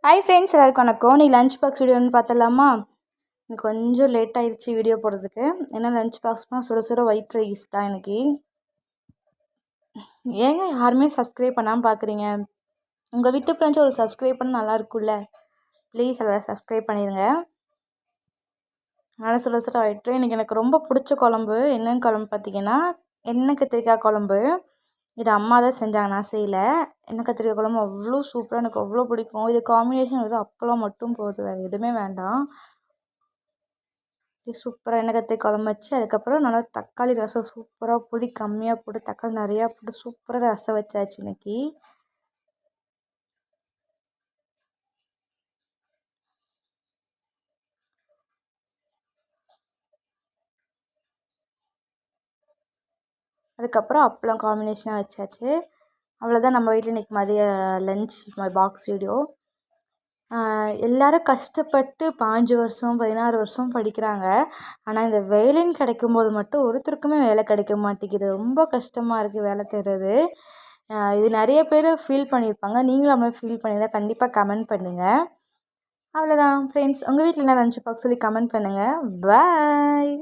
Hi friends, எல்லாருக்கும் வணக்கம். நீ லஞ்ச் பாக்ஸ் வீடியோன்னு பார்த்தலாமா? கொஞ்சம் லேட் ஆயிடுச்சு வீடியோ போடுறதுக்கு. ஏன்னா லஞ்ச் பாக்ஸ்னால் சுட சுட ஒயிட் ரைஸ் தான் எனக்கு. ஏங்க யாருமே சப்ஸ்கிரைப் பண்ணாமல் பார்க்குறீங்க? உங்கள் வீட்டு ஃப்ரெண்ட்ஸ் ஒரு சப்ஸ்கிரைப் பண்ண நல்லா இருக்கும்ல. ப்ளீஸ் எல்லோரும் சப்ஸ்கிரைப் பண்ணிடுங்க. நல்லா சுட சுட ஒயிட் ரைஸ். இன்றைக்கி எனக்கு ரொம்ப பிடிச்ச குழம்பு என்னென்னு குழம்பு பார்த்தீங்கன்னா எண்ணெய் கத்திரிக்காய் குழம்பு. இது அம்மா தான் செஞ்சாங்க, நான் செய்யலை. எண்ணெய் கத்திரிக்காய் குழம்பு அவ்வளோ சூப்பராக, எனக்கு அவ்வளோ பிடிக்கும். இது காம்பினேஷன் வந்து அப்பளம் மட்டும் போதும், வேறு எதுவுமே வேண்டாம். இது சூப்பராக எண்ணெய் கத்திரிக்காய் குழம்பு வச்சு அதுக்கப்புறம் நல்லா தக்காளி ரசம் சூப்பராக, புளி கம்மியாக போட்டு தக்காளி நிறையா போட்டு சூப்பராக ரசம் வச்சாச்சு இன்றைக்கி. அதுக்கப்புறம் அப்பளம் காம்பினேஷனாக வச்சாச்சு. அவ்வளோதான் நம்ம வீட்டில் இன்றைக்கி மதிய லஞ்ச் பாக்ஸ் வீடியோ. எல்லோரும் கஷ்டப்பட்டு 5 வருஷம் 16 வருஷம் படிக்கிறாங்க. ஆனால் இந்த வேலைன்னு கிடைக்கும்போது மட்டும் ஒருத்தருக்குமே வேலை கிடைக்க மாட்டேங்குது. ரொம்ப கஷ்டமாக இருக்குது வேலை தேடுறது. இது நிறைய பேர் ஃபீல் பண்ணியிருப்பாங்க. நீங்களும் அந்த மாதிரி ஃபீல் பண்ணியிருந்தால் கண்டிப்பாக கமெண்ட் பண்ணுங்கள். அவ்வளோதான் ஃப்ரெண்ட்ஸ். உங்கள் வீட்டில் என்ன லஞ்ச் பாக்ஸ் சொல்லி கமெண்ட் பண்ணுங்கள். பாய்.